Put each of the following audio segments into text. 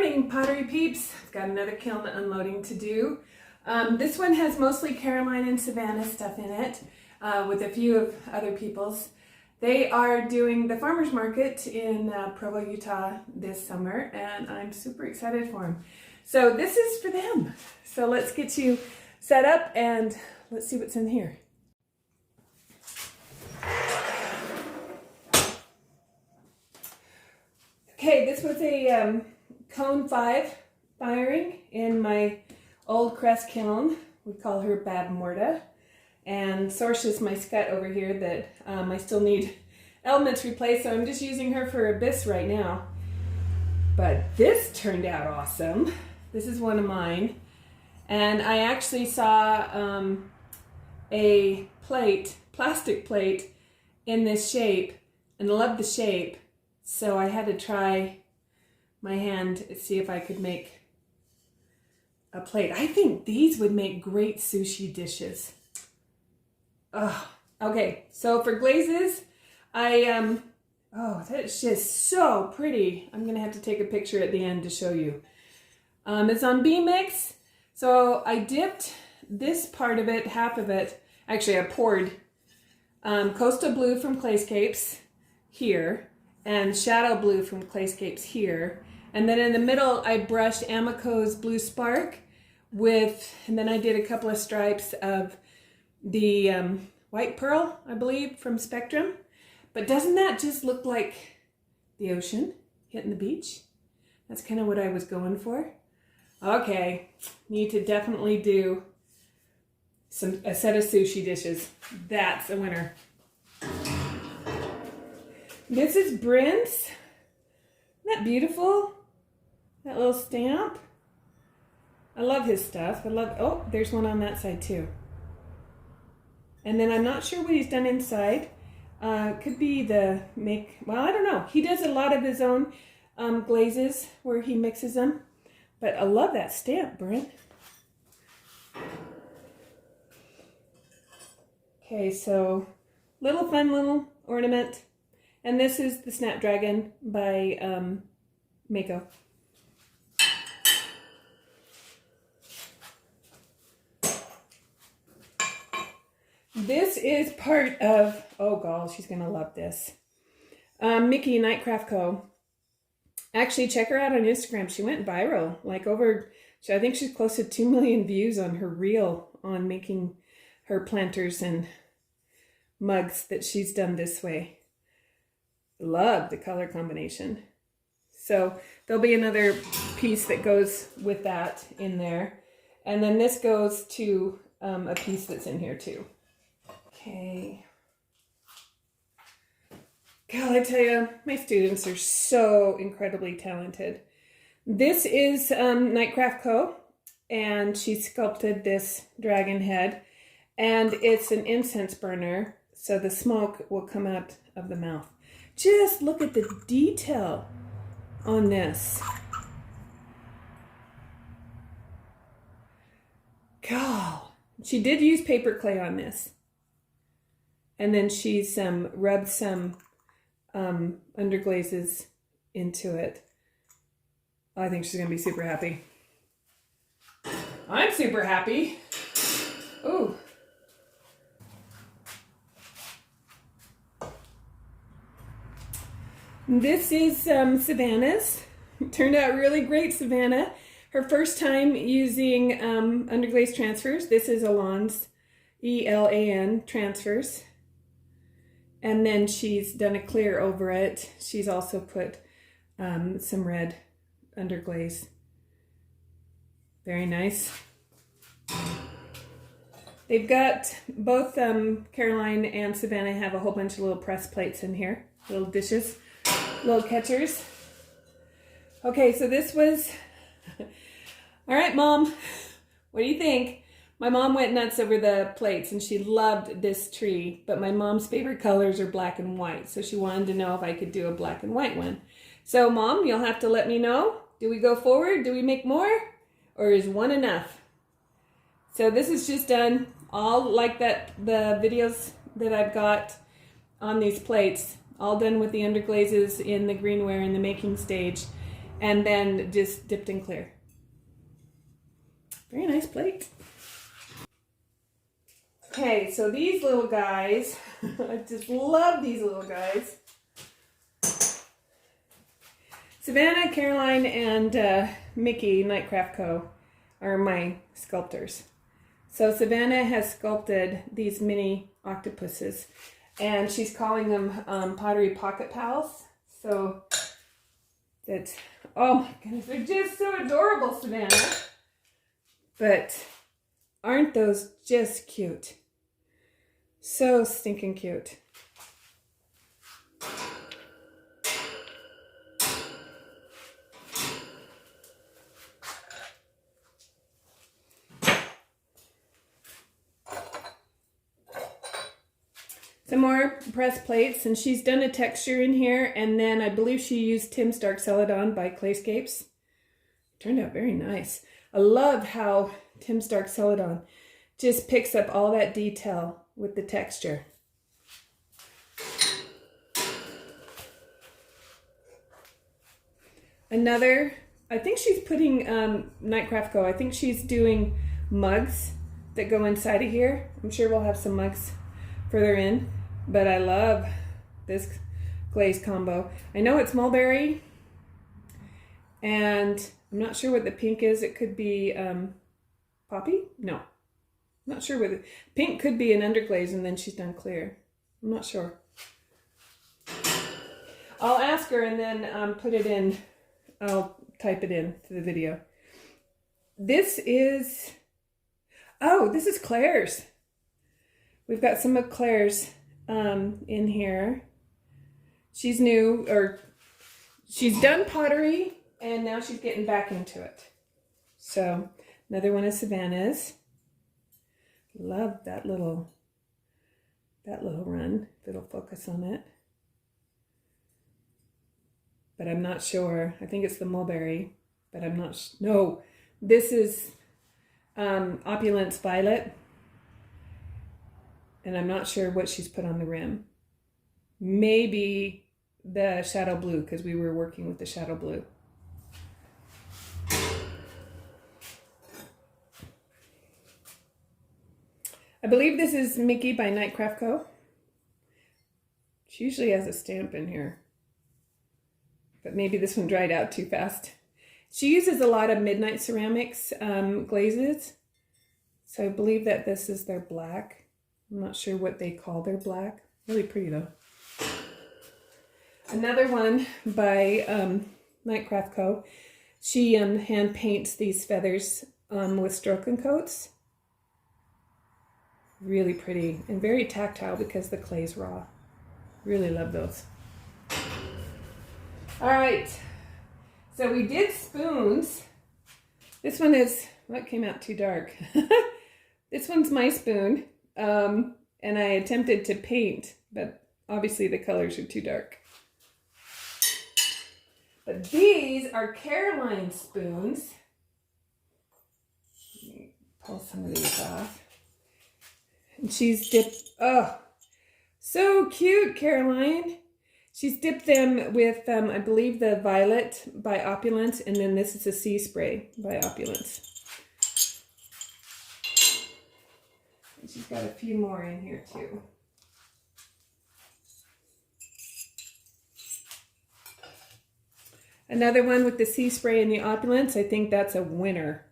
morning, Pottery peeps. I've got another kiln unloading to do. This one has mostly Caroline and Savannah stuff in it, with a few of other people's. They are doing the farmers market in Provo, Utah this summer, and I'm super excited for them. So this is for them. So let's get you set up and let's see what's in here. Okay, this was a cone 5 firing in my old Crest kiln. We call her Bab Morta. And Sorsh is my scut over here that I still need elements replaced, so I'm just using her for abyss right now. But this turned out awesome. This is one of mine. And I actually saw a plate, plastic plate, in this shape, and loved the shape. So I had to try my hand to see if I could make a plate. I think these would make great sushi dishes. Okay, so for glazes, oh, that's just so pretty. I'm gonna have to take a picture at the end to show you. It's on B-Mix. So I dipped this part of it, half of it, actually I poured Coastal Blue from Clayscapes here, and Shadow Blue from Clayscapes here. And then in the middle, I brushed Amico's Blue Spark with, and then I did a couple of stripes of the White Pearl, I believe, from Spectrum. But doesn't that just look like the ocean hitting the beach? That's kind of what I was going for. Okay, need to definitely do a set of sushi dishes. That's a winner. This is Bryn's. Isn't that beautiful? That little stamp. I love his stuff. Oh, there's one on that side too. And then I'm not sure what he's done inside. Could be well, I don't know. He does a lot of his own glazes where he mixes them. But I love that stamp, Bryn. Okay, so fun little ornament. And this is the Snapdragon by Mako. This is part of, oh god, she's gonna love this. Mikki Nightcraft Co. Actually, check her out on Instagram. She went viral, like I think she's close to 2 million views on her reel on making her planters and mugs that she's done this way. Love the color combination. So there'll be another piece that goes with that in there. And then this goes to a piece that's in here too. Okay. God, I tell you, my students are so incredibly talented. This is Nightcraft Co. And she sculpted this dragon head. And it's an incense burner, so the smoke will come out of the mouth. Just look at the detail on this. God, she did use paper clay on this. And then she's rubbed some underglazes into it. I think she's gonna be super happy. I'm super happy. Ooh. This is Savannah's. Turned out really great, Savannah. Her first time using underglaze transfers. This is Elan's, E-L-A-N transfers. And then she's done a clear over it. She's also put some red underglaze. Very nice. They've got both Caroline and Savannah have a whole bunch of little press plates in here, little dishes. Little catchers. Okay, so this was, all right, Mom, what do you think? My mom went nuts over the plates and she loved this tree, but my mom's favorite colors are black and white, so she wanted to know if I could do a black and white one. So Mom, you'll have to let me know. Do we go forward? Do we make more? Or is one enough? So this is just done all like that, the videos that I've got on these plates. All done with the underglazes in the greenware in the making stage. and then just dipped in clear. Very nice plate. Okay, so these little guys, I just love these little guys. Savannah, Caroline, and Mikki, Nightcraft Co. are my sculptors. So Savannah has sculpted these mini octopuses, and she's calling them Pottery Pocket Pals. So that, oh my goodness, they're just so adorable, Savannah. But aren't those just cute? So stinking cute. Some more pressed plates, and she's done a texture in here, and then I believe she used Tim's Dark Celadon by Clayscapes. Turned out very nice. I love how Tim's Dark Celadon just picks up all that detail with the texture. Another, I think she's putting Nightcraft Co. I think she's doing mugs that go inside of here. I'm sure we'll have some mugs further in, but I love this glaze combo. I know it's mulberry, and I'm not sure what the pink is. It could be poppy? No. I'm not sure what the pink could be an underglaze, and then she's done clear. I'm not sure. I'll ask her and then put it in. I'll type it in to the video. This is, oh, this is Claire's. We've got some of Claire's in here. She's new, or she's done pottery, and now she's getting back into it. So another one is Savannah's. Love that little run. It'll focus on it. But I'm not sure. I think it's the mulberry, but I'm not no, this is Opulence Violet. And I'm not sure what she's put on the rim. Maybe the shadow blue, because we were working with the shadow blue. I believe this is Mikki by Nightcraft Co. She usually has a stamp in here, but maybe this one dried out too fast. She uses a lot of Midnight Ceramics glazes, so I believe that this is their black. I'm not sure what they call their black. Really pretty though. Another one by Nightcraft Co. She hand paints these feathers with stroke and coats. Really pretty and very tactile because the clay's raw. Really love those. All right, so we did spoons. This one is, well, it came out too dark. This one's my spoon, and I attempted to paint, but obviously the colors are too dark. But these are Caroline's spoons. Let me pull some of these off. And she's dipped, oh, so cute, Caroline. She's dipped them with, I believe, the Violet by Opulence, and then this is a Sea Spray by Opulence. And she's got a few more in here too. Another one with the Sea Spray and the Opulence. I think that's a winner.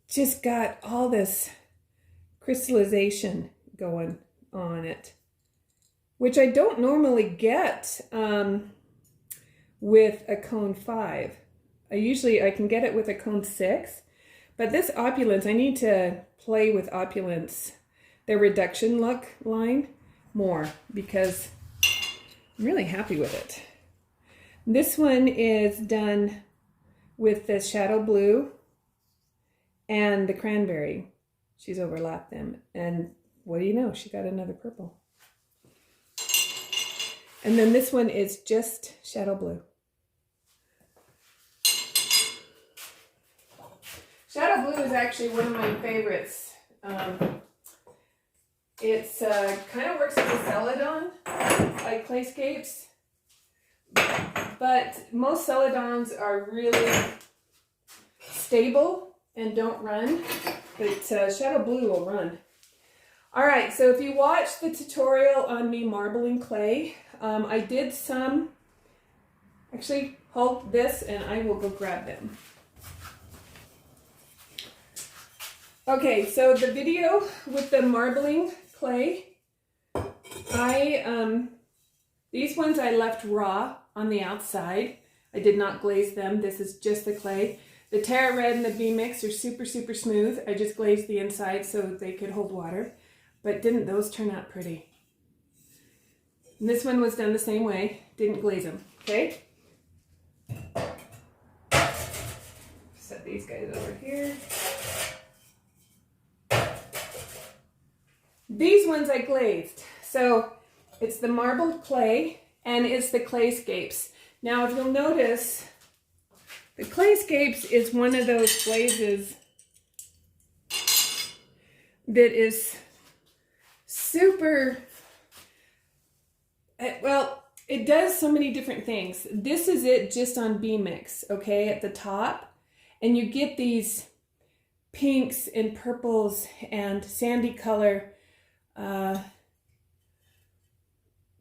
Just got all this crystallization going on it, which I don't normally get with a cone 5. I can get it with a cone 6, but this Opulence, I need to play with Opulence, their reduction look line, more, because I'm really happy with it. This one is done with the shadow blue and the cranberry. She's overlapped them, and what do you know, she got another purple. And then this one is just shadow blue. Shadow blue is actually one of my favorites. It's kind of works as a celadon, like Clayscapes. but most celadons are really stable and don't run, but Shadow Blue will run. All right, so if you watch the tutorial on me marbling clay, I did some, actually hold this and I will go grab them. Okay, so the video with the marbling clay, these ones I left raw on the outside. I did not glaze them. This is just the clay. The Terra Red and the B-Mix are super, super smooth. I just glazed the inside so they could hold water. But didn't those turn out pretty? And this one was done the same way. Didn't glaze them, okay? Set these guys over here. These ones I glazed. So it's the marbled clay and it's the clayscapes. Now if you'll notice, the clayscapes is one of those glazes that is super, well, it does so many different things. This is it just on B-Mix, okay, at the top. And you get these pinks and purples and sandy color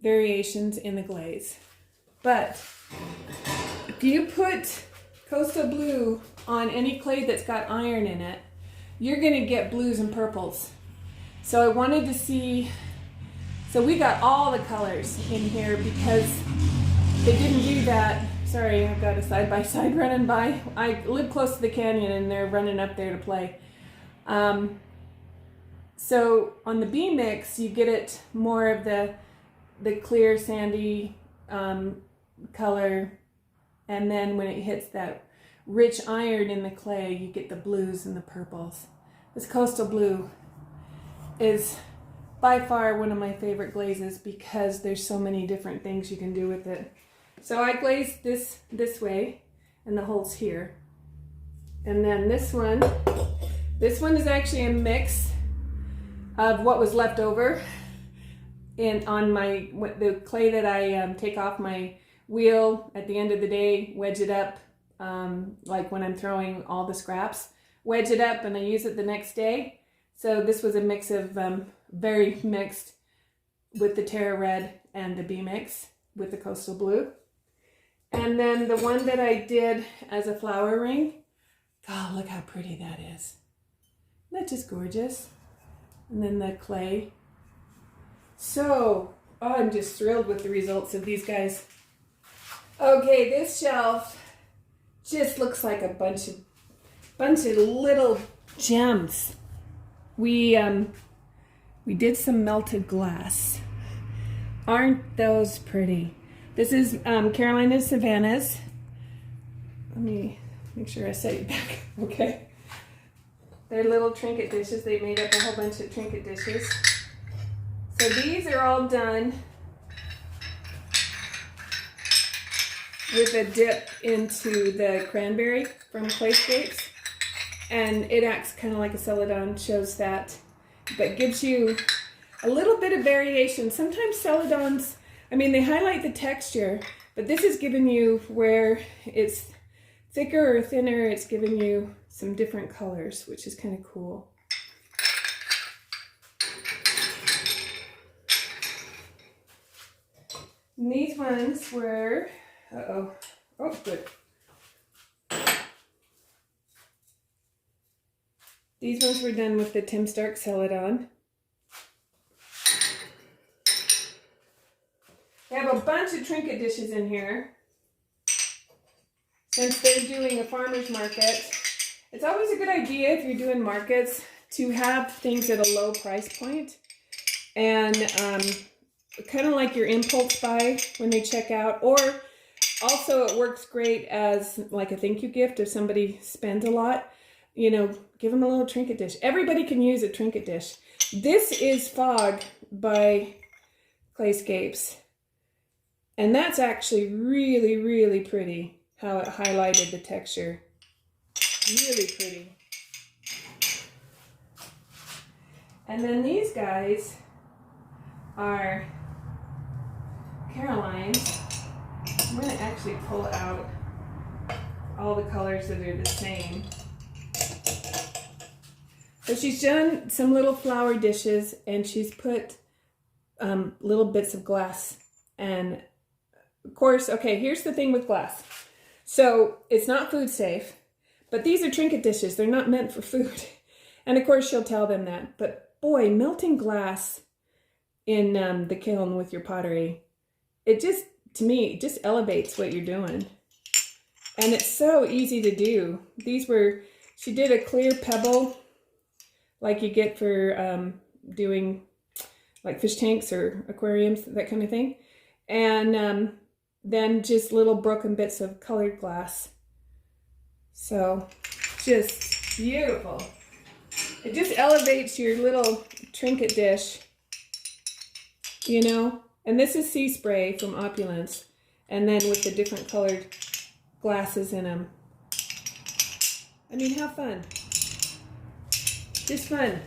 variations in the glaze. But if you put Coastal Blue on any clay that's got iron in it, you're gonna get blues and purples. So I wanted to see, so we got all the colors in here because they didn't do that. Sorry, I've got a side-by-side running by. I live close to the canyon and they're running up there to play. So on the B-Mix, you get it more of the clear sandy color, and then when it hits that rich iron in the clay, you get the blues and the purples. This Coastal Blue is by far one of my favorite glazes because there's so many different things you can do with it. So I glazed this way, and the hole's here. And then this one is actually a mix of what was left over on the clay that I take off my wheel at the end of the day, wedge it up, like when I'm throwing all the scraps, wedge it up and I use it the next day. So this was a mix of very mixed with the Terra Red and the B-Mix with the Coastal Blue. And then the one that I did as a flower ring, God, look how pretty that is. Isn't that just gorgeous? And then the clay. So, I'm just thrilled with the results of these guys. Okay, this shelf just looks like a bunch of little gems. We did some melted glass. Aren't those pretty? This is Caroline and Savannah's. Let me make sure I set it back. Okay. They're little trinket dishes. They made up a whole bunch of trinket dishes. So these are all done with a dip into the cranberry from Clayscapes. And it acts kind of like a celadon, shows that, but gives you a little bit of variation. Sometimes celadons, I mean, they highlight the texture, but this is giving you where it's thicker or thinner, it's giving you some different colors, which is kind of cool. And these ones were, oh, good. These ones were done with the Tim Stark Celadon. They have a bunch of trinket dishes in here. Since they're doing a farmer's market, it's always a good idea if you're doing markets to have things at a low price point. And kind of like your impulse buy when they check out. Or also it works great as like a thank you gift if somebody spends a lot. You know, give them a little trinket dish. Everybody can use a trinket dish. This is Fog by Clayscapes. And that's actually really, really pretty, how it highlighted the texture. Really pretty. And then these guys are Caroline's. I'm going to actually pull out all the colors that are the same. So she's done some little flower dishes, and she's put little bits of glass. And of course, okay, here's the thing with glass. So it's not food safe, but these are trinket dishes. They're not meant for food. And of course she'll tell them that. But boy, melting glass in the kiln with your pottery, it just, to me, it just elevates what you're doing. And it's so easy to do. These were, she did a clear pebble like you get for doing like fish tanks or aquariums, that kind of thing. And then just little broken bits of colored glass. So just beautiful. It just elevates your little trinket dish, you know. And this is sea spray from Opulence, and then with the different colored glasses in them. I mean, how fun. Just fun.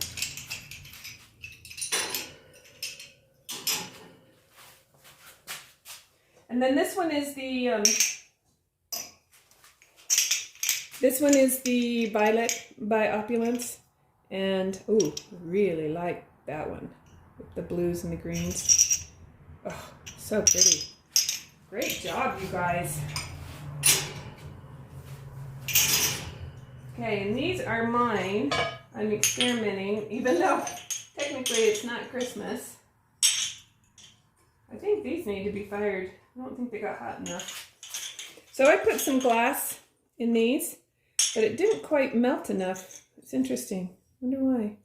And then this one is the Violet by Opulence, and ooh, really like that one with the blues and the greens. Oh, so pretty. Great job, you guys. Okay, and these are mine. I'm experimenting, even though technically it's not Christmas. I think these need to be fired. I don't think they got hot enough. So I put some glass in these, but it didn't quite melt enough. It's interesting. Wonder why.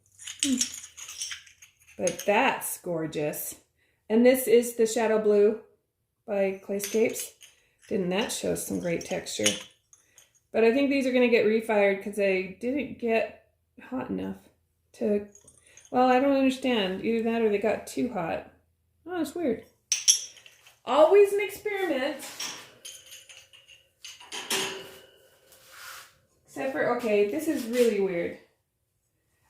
But that's gorgeous. And this is the Shadow Blue by Clayscapes. Didn't that show some great texture? But I think these are going to get refired because they didn't get hot enough to, well, I don't understand. Either that or they got too hot. Oh, it's weird. Always an experiment. Except for, okay, this is really weird.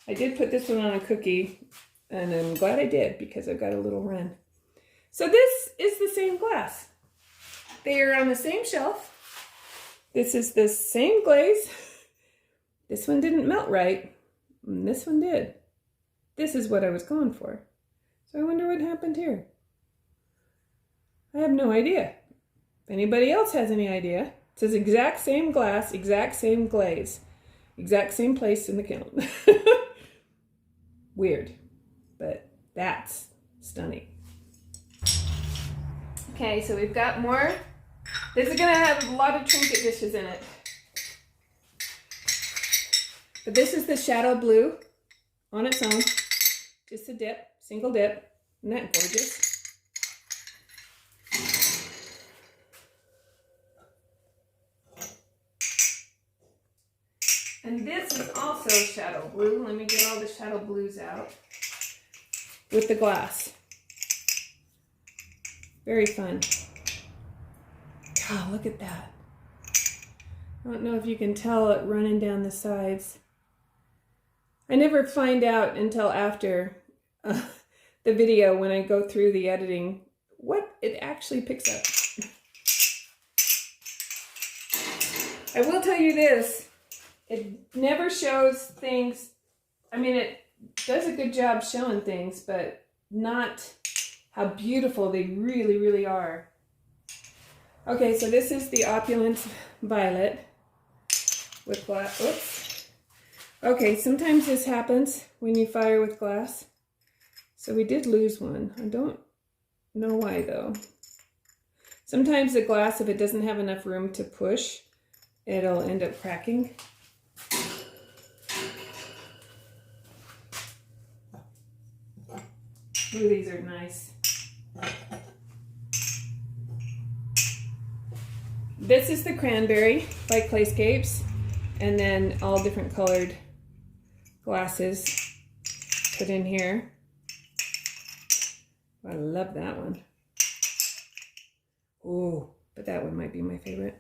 I did put this one on a cookie, and I'm glad I did because I've got a little run. So this is the same glass. They are on the same shelf. This is the same glaze. This one didn't melt right, and this one did. This is what I was going for. So I wonder what happened here. I have no idea. If anybody else has any idea, it says exact same glass, exact same glaze, exact same place in the kiln. Weird, but that's stunning. Okay, so we've got more. This is gonna have a lot of trinket dishes in it. But this is the Shadow Blue on its own. Just a dip, single dip. Isn't that gorgeous? And this is also Shadow Blue. Let me get all the Shadow Blues out with the glass. Very fun. God, look at that. I don't know if you can tell it running down the sides. I never find out until after the video when I go through the editing what it actually picks up. I will tell you this. It never shows things, I mean, it does a good job showing things, but not how beautiful they really, really are. Okay, so this is the Opulence Violet with glass. Oops. Okay, sometimes this happens when you fire with glass. So we did lose one. I don't know why though. Sometimes the glass, if it doesn't have enough room to push, it'll end up cracking. Ooh, these are nice. This is the Cranberry by Clayscapes, and then all different colored glasses put in here. I love that one. Ooh, but that one might be my favorite.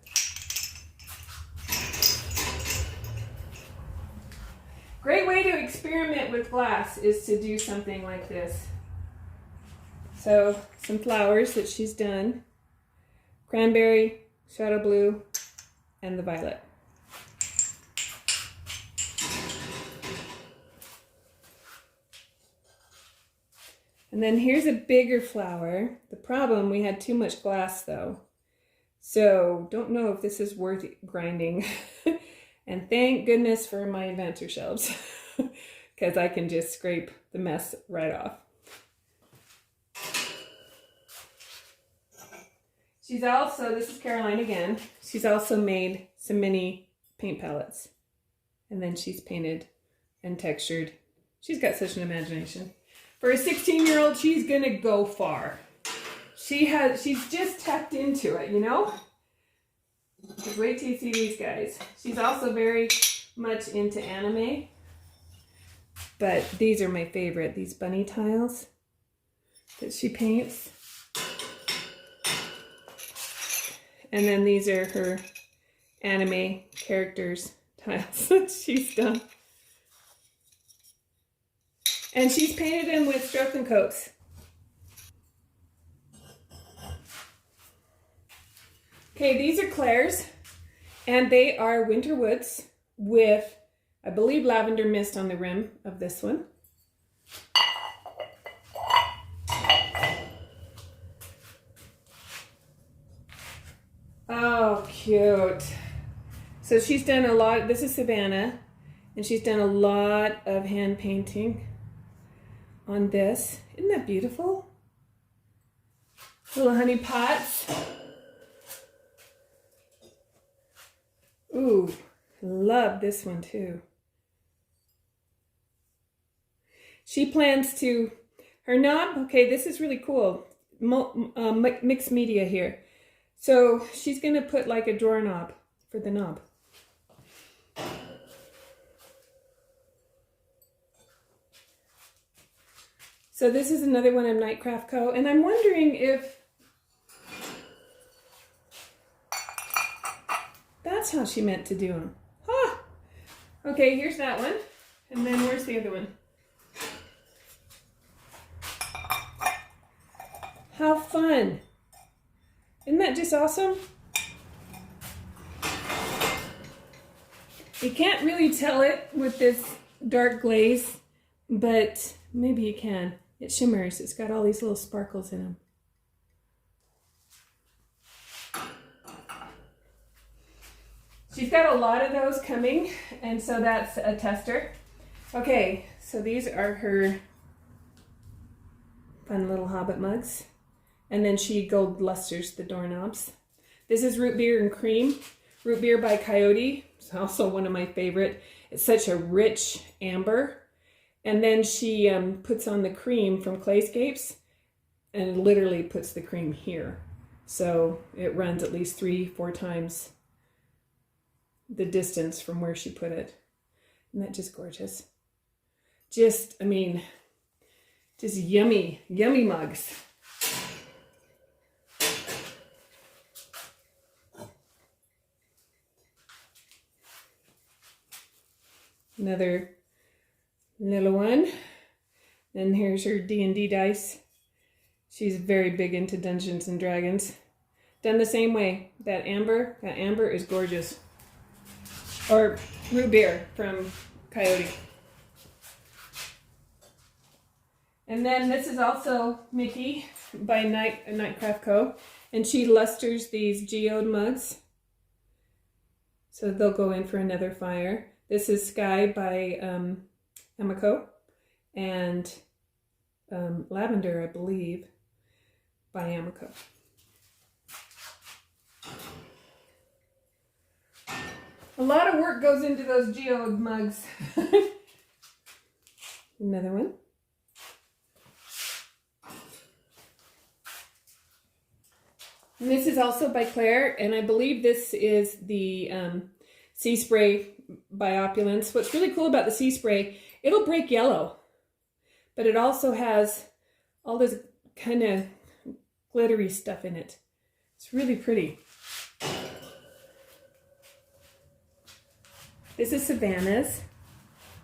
Great way to experiment with glass is to do something like this. So some flowers that she's done. cranberry, shadow blue, and the violet. And then here's a bigger flower. The problem, we had too much glass though. So don't know if this is worth grinding. And thank goodness for my adventure shelves, because I can just scrape the mess right off. She's also, this is Caroline again, she's also made some mini paint palettes. And then she's painted and textured. She's got such an imagination. For a 16-year-old, she's gonna go far. She's just tapped into it, you know? Just wait till you see these guys. She's also very much into anime. But these are my favorite, these bunny tiles that she paints. And then these are her anime characters tiles that she's done. And she's painted them with Stroke and Coats. Okay, these are Claire's, and they are winter woods with, I believe, lavender mist on the rim of this one. Oh, cute. So she's done a lot, this is Savannah, and she's done a lot of hand painting on this. Isn't that beautiful? Little honey pots. Ooh, love this one too. She plans to, her knob, okay, this is really cool. Mixed media here. So she's gonna put like a drawer knob for the knob. So this is another one of Nightcraft Co. And I'm wondering if that's how she meant to do them. Huh. Okay, here's that one. And then where's the other one? How fun. Isn't that just awesome? You can't really tell it with this dark glaze, but maybe you can. It shimmers. It's got all these little sparkles in them. She's got a lot of those coming, and so that's a tester. Okay, so these are her fun little Hobbit mugs. And then she gold lusters the doorknobs. This is Root Beer and Cream. Root Beer by Coyote. It's also one of my favorite. It's such a rich amber. And then she puts on the cream from Clayscapes and literally puts the cream here. So it runs at least 3-4 times the distance from where she put it. Isn't that just gorgeous? Just, I mean, just yummy, yummy mugs. Another little one. Then here's her D&D dice. She's very big into Dungeons and Dragons. Done the same way. That amber is gorgeous. Or Root Beer from Coyote. And then this is also Mikki by Nightcraft Co. And she lusters these geode mugs. So they'll go in for another fire. This is Sky by Emiko, and Lavender, I believe, by Emiko. A lot of work goes into those geode mugs. Another one. And this is also by Claire, and I believe this is the Sea Spray by Opulence. What's really cool about the Sea Spray, it'll break yellow, but it also has all this kind of glittery stuff in it. It's really pretty. This is Savannah's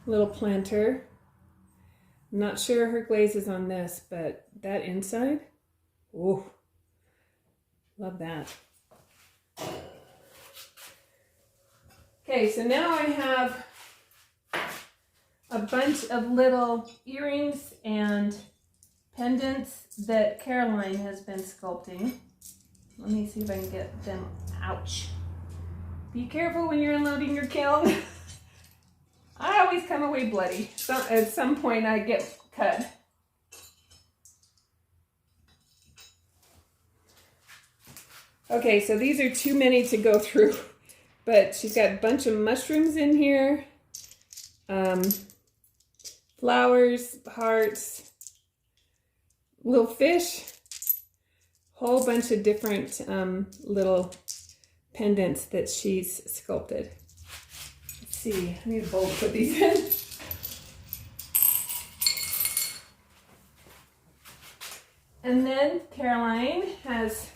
little planter. I'm not sure her glaze is on this, but that inside, oh, love that. Okay, so now I have a bunch of little earrings and pendants that Caroline has been sculpting. Let me see if I can get them. Ouch. Be careful when you're unloading your kiln. I always come away bloody. So at some point I get cut. Okay, so these are too many to go through, but she's got a bunch of mushrooms in here, flowers, hearts, little fish, whole bunch of different little pendants that she's sculpted. Let's see, I need a bowl to put these in. And then Caroline has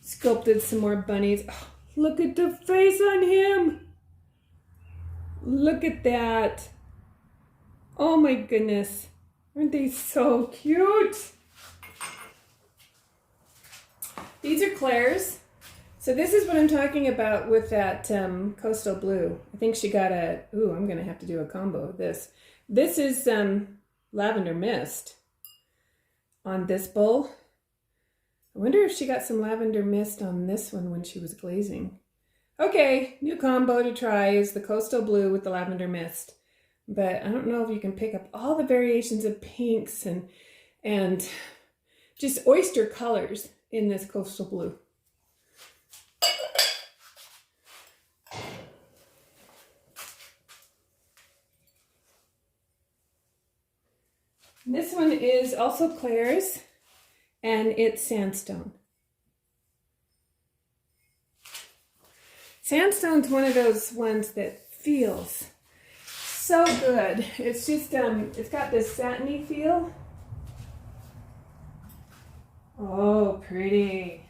sculpted some more bunnies. Oh, look at the face on him. Look at that. Oh my goodness. Aren't they so cute? These are Claire's. So this is what I'm talking about with that coastal blue. I think she got a, ooh, I'm gonna have to do a combo of this. This is lavender mist on this bowl. I wonder if she got some lavender mist on this one when she was glazing. Okay, new combo to try is the coastal blue with the lavender mist. But I don't know if you can pick up all the variations of pinks and just oyster colors in this coastal blue. This one is also Claire's, and it's sandstone. Sandstone's one of those ones that feels so good. It's just, it's got this satiny feel. Oh, pretty.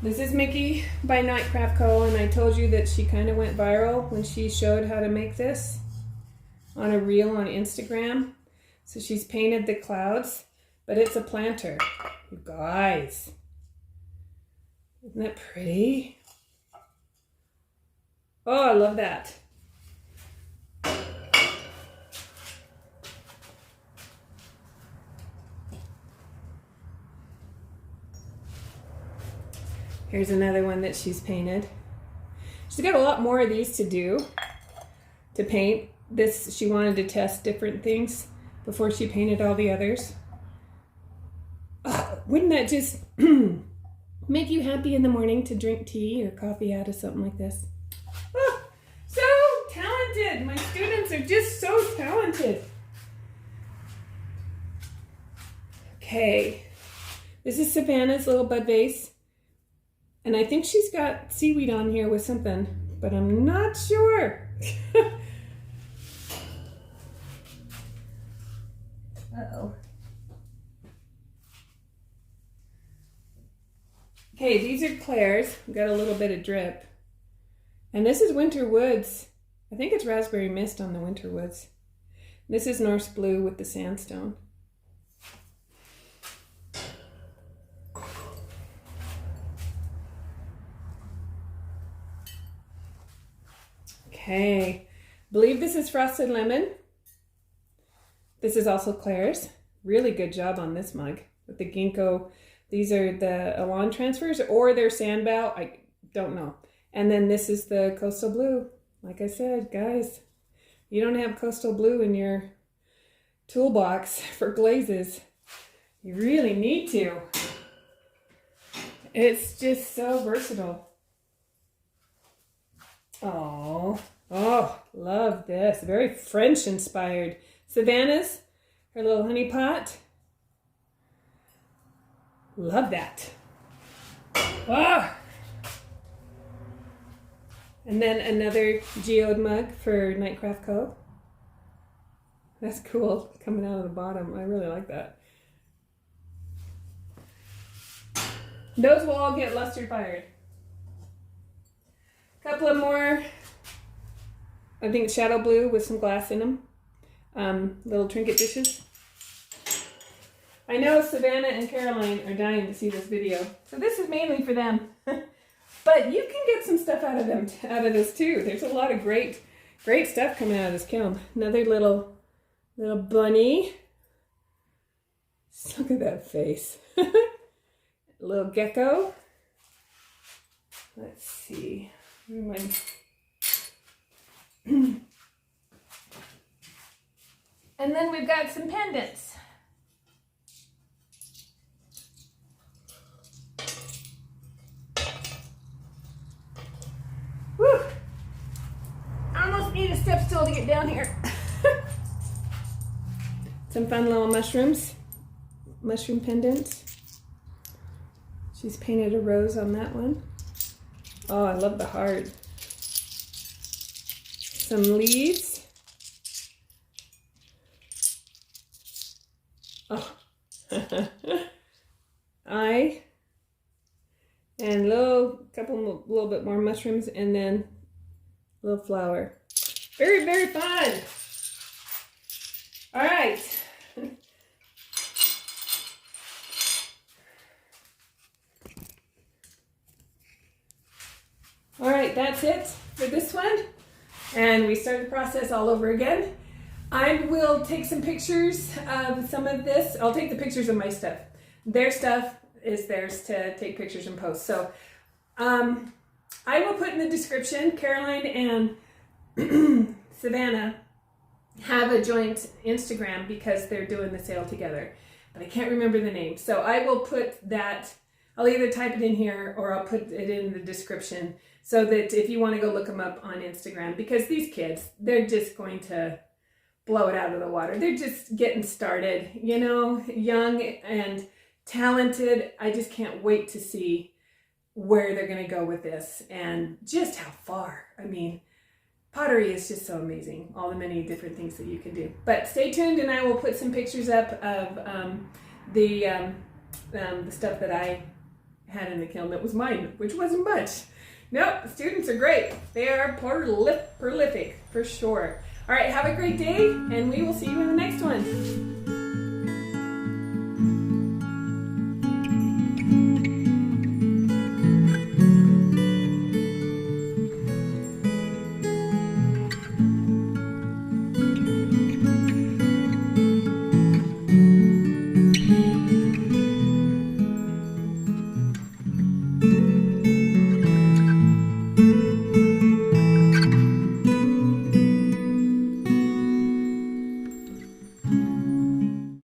This is Mikki by Nightcraft Co. And I told you that she kind of went viral when she showed how to make this on a reel on Instagram. So she's painted the clouds, but it's a planter. You guys, isn't that pretty? Oh, I love that. Here's another one that she's painted. She's got a lot more of these to do, to paint. This, she wanted to test different things before she painted all the others. Oh, wouldn't that just make you happy in the morning to drink tea or coffee out of something like this? Oh, so talented. My students are just so talented. Okay, this is Savannah's little bud vase. And I think she's got seaweed on here with something, but I'm not sure. Uh-oh. Okay, these are Claire's. We've got a little bit of drip. And this is Winter Woods. I think it's raspberry mist on the Winter Woods. This is Norse blue with the sandstone. Okay, believe this is Frosted Lemon. This is also Claire's. Really good job on this mug with the ginkgo. These are the Elan transfers or their sandbow. I don't know. And then this is the coastal blue. Like I said, guys, you don't have coastal blue in your toolbox for glazes. You really need to. It's just so versatile. Oh, love this. Very French inspired. Savannah's, her little honey pot. Love that. Ah. And then another geode mug for Nightcraft Co. That's cool, coming out of the bottom. I really like that. Those will all get luster fired. Couple of more, I think shadow blue with some glass in them. Little trinket dishes. I know Savannah and Caroline are dying to see this video, so this is mainly for them. But you can get some stuff out of this too. There's a lot of great stuff coming out of this kiln. Another little bunny. Look at that face. Little gecko. Let's see. And then we've got some pendants. Woo! I almost need a step stool to get down here. Some fun little mushrooms. Mushroom pendants. She's painted a rose on that one. Oh, I love the heart. Some leaves. Oh. And little bit more mushrooms, and then a little flower. Very, very fun. All right. All right, that's it for this one. And we start the process all over again. I will take some pictures of some of this. I'll take the pictures of my stuff. Their stuff is theirs to take pictures and post. So I will put in the description, Caroline and Savannah have a joint Instagram because they're doing the sale together. But I can't remember the name. So I will put that, I'll either type it in here or I'll put it in the description so that if you want to go look them up on Instagram, because these kids, they're just going to blow it out of the water. They're just getting started, you know, young and talented. I just can't wait to see where they're going to go with this and just how far. I mean, pottery is just so amazing, all the many different things that you can do. But stay tuned and I will put some pictures up of the stuff that I had in the kiln that was mine, which wasn't much. Nope, the students are great. They are prolific for sure. All right, have a great day and we will see you in the next one.